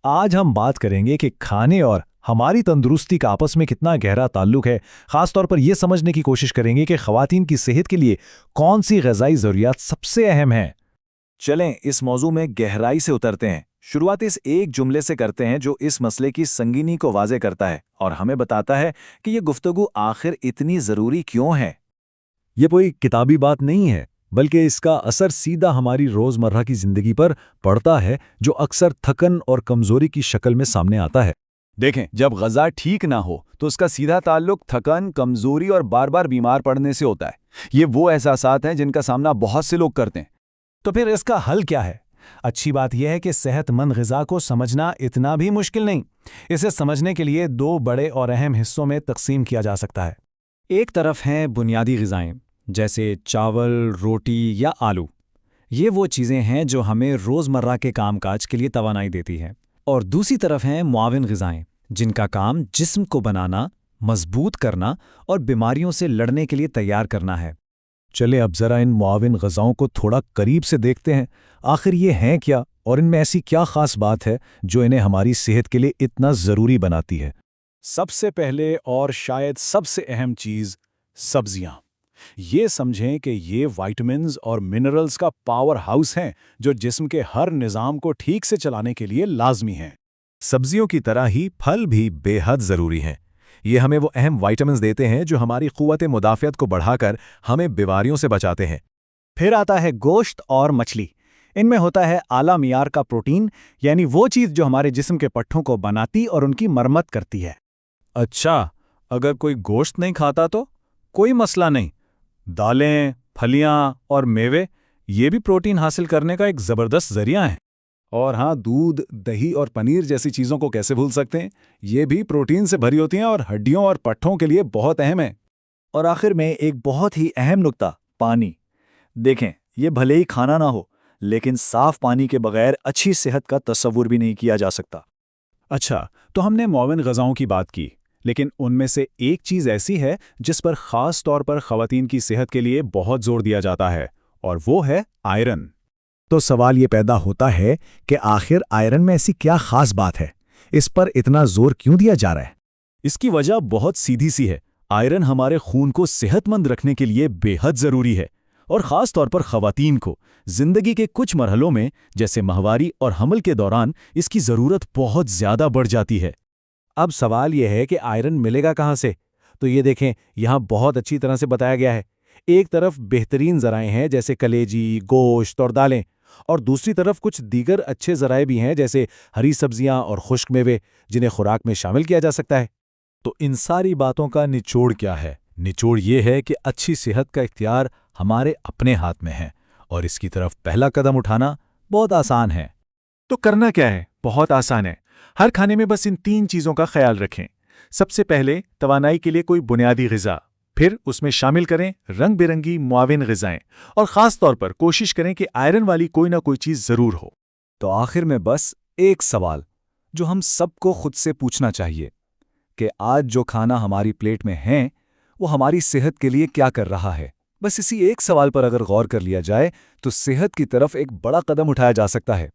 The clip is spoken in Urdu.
آج ہم بات کریں گے کہ کھانے اور ہماری تندرستی کا آپس میں کتنا گہرا تعلق ہے۔ خاص طور پر یہ سمجھنے کی کوشش کریں گے کہ خواتین کی صحت کے لیے کون سی غذائی ضروریات سب سے اہم ہیں۔ چلیں اس موضوع میں گہرائی سے اترتے ہیں۔ شروعات اس ایک جملے سے کرتے ہیں جو اس مسئلے کی سنگینی کو واضح کرتا ہے اور ہمیں بتاتا ہے کہ یہ گفتگو آخر اتنی ضروری کیوں ہے۔ یہ کوئی کتابی بات نہیں ہے، بلکہ اس کا اثر سیدھا ہماری روزمرہ کی زندگی پر پڑتا ہے، جو اکثر تھکن اور کمزوری کی شکل میں سامنے آتا ہے۔ دیکھیں، جب غذا ٹھیک نہ ہو تو اس کا سیدھا تعلق تھکن، کمزوری اور بار بار بیمار پڑنے سے ہوتا ہے۔ یہ وہ احساسات ہیں جن کا سامنا بہت سے لوگ کرتے ہیں۔ تو پھر اس کا حل کیا ہے؟ اچھی بات یہ ہے کہ صحت مند غذا کو سمجھنا اتنا بھی مشکل نہیں۔ اسے سمجھنے کے لیے دو بڑے اور اہم حصوں میں تقسیم کیا جا سکتا ہے۔ ایک طرف ہیں بنیادی غذائیں جیسے چاول، روٹی یا آلو۔ یہ وہ چیزیں ہیں جو ہمیں روزمرہ کے کام کاج کے لیے توانائی دیتی ہیں۔ اور دوسری طرف ہیں معاون غذائیں، جن کا کام جسم کو بنانا، مضبوط کرنا اور بیماریوں سے لڑنے کے لیے تیار کرنا ہے۔ چلے اب ذرا ان معاون غذاؤں کو تھوڑا قریب سے دیکھتے ہیں۔ آخر یہ ہیں کیا، اور ان میں ایسی کیا خاص بات ہے جو انہیں ہماری صحت کے لیے اتنا ضروری بناتی ہے؟ سب سے پہلے اور شاید سب سے اہم چیز سبزیاں۔ یہ سمجھیں کہ یہ وائٹامنز اور منرلز کا پاور ہاؤس ہیں جو جسم کے ہر نظام کو ٹھیک سے چلانے کے لیے لازمی ہیں۔ سبزیوں کی طرح ہی پھل بھی بے حد ضروری ہیں۔ یہ ہمیں وہ اہم وائٹامنز دیتے ہیں جو ہماری قوت مدافعت کو بڑھا کر ہمیں بیماریوں سے بچاتے ہیں۔ پھر آتا ہے گوشت اور مچھلی۔ ان میں ہوتا ہے اعلیٰ معیار کا پروٹین، یعنی وہ چیز جو ہمارے جسم کے پٹھوں کو بناتی اور ان کی مرمت کرتی ہے۔ اچھا، اگر کوئی گوشت نہیں کھاتا تو کوئی مسئلہ نہیں۔ دالیں، پھلیاں اور میوے یہ بھی پروٹین حاصل کرنے کا ایک زبردست ذریعہ ہیں۔ اور ہاں، دودھ، دہی اور پنیر جیسی چیزوں کو کیسے بھول سکتے ہیں؟ یہ بھی پروٹین سے بھری ہوتی ہیں اور ہڈیوں اور پٹھوں کے لیے بہت اہم ہیں۔ اور آخر میں ایک بہت ہی اہم نکتہ، پانی۔ دیکھیں، یہ بھلے ہی کھانا نہ ہو، لیکن صاف پانی کے بغیر اچھی صحت کا تصور بھی نہیں کیا جا سکتا۔ اچھا، تو ہم نے معاون غذاؤں کی بات کی، لیکن ان میں سے ایک چیز ایسی ہے جس پر خاص طور پر خواتین کی صحت کے لیے بہت زور دیا جاتا ہے، اور وہ ہے آئرن۔ تو سوال یہ پیدا ہوتا ہے کہ آخر آئرن میں ایسی کیا خاص بات ہے؟ اس پر اتنا زور کیوں دیا جا رہا ہے؟ اس کی وجہ بہت سیدھی سی ہے۔ آئرن ہمارے خون کو صحت مند رکھنے کے لیے بے حد ضروری ہے، اور خاص طور پر خواتین کو زندگی کے کچھ مرحلوں میں جیسے ماہواری اور حمل کے دوران اس کی ضرورت بہت زیادہ بڑھ جاتی ہے۔ اب سوال یہ ہے کہ آئرن ملے گا کہاں سے؟ تو یہ دیکھیں، یہاں بہت اچھی طرح سے بتایا گیا ہے۔ ایک طرف بہترین ذرائع ہیں جیسے کلیجی، گوشت اور دالیں، اور دوسری طرف کچھ دیگر اچھے ذرائع بھی ہیں جیسے ہری سبزیاں اور خشک میوے، جنہیں خوراک میں شامل کیا جا سکتا ہے۔ تو ان ساری باتوں کا نچوڑ کیا ہے؟ نچوڑ یہ ہے کہ اچھی صحت کا اختیار ہمارے اپنے ہاتھ میں ہے، اور اس کی طرف پہلا قدم اٹھانا بہت آسان ہے۔ تو کرنا کیا ہے؟ بہت آسان ہے۔ ہر کھانے میں بس ان 3 چیزوں کا خیال رکھیں۔ سب سے پہلے توانائی کے لیے کوئی بنیادی غذا، پھر اس میں شامل کریں رنگ برنگی معاون غذائیں، اور خاص طور پر کوشش کریں کہ آئرن والی کوئی نہ کوئی چیز ضرور ہو۔ تو آخر میں بس ایک سوال جو ہم سب کو خود سے پوچھنا چاہیے کہ آج جو کھانا ہماری پلیٹ میں ہے وہ ہماری صحت کے لیے کیا کر رہا ہے؟ بس اسی ایک سوال پر اگر غور کر لیا جائے تو صحت کی طرف ایک بڑا قدم اٹھایا جا سکتا ہے۔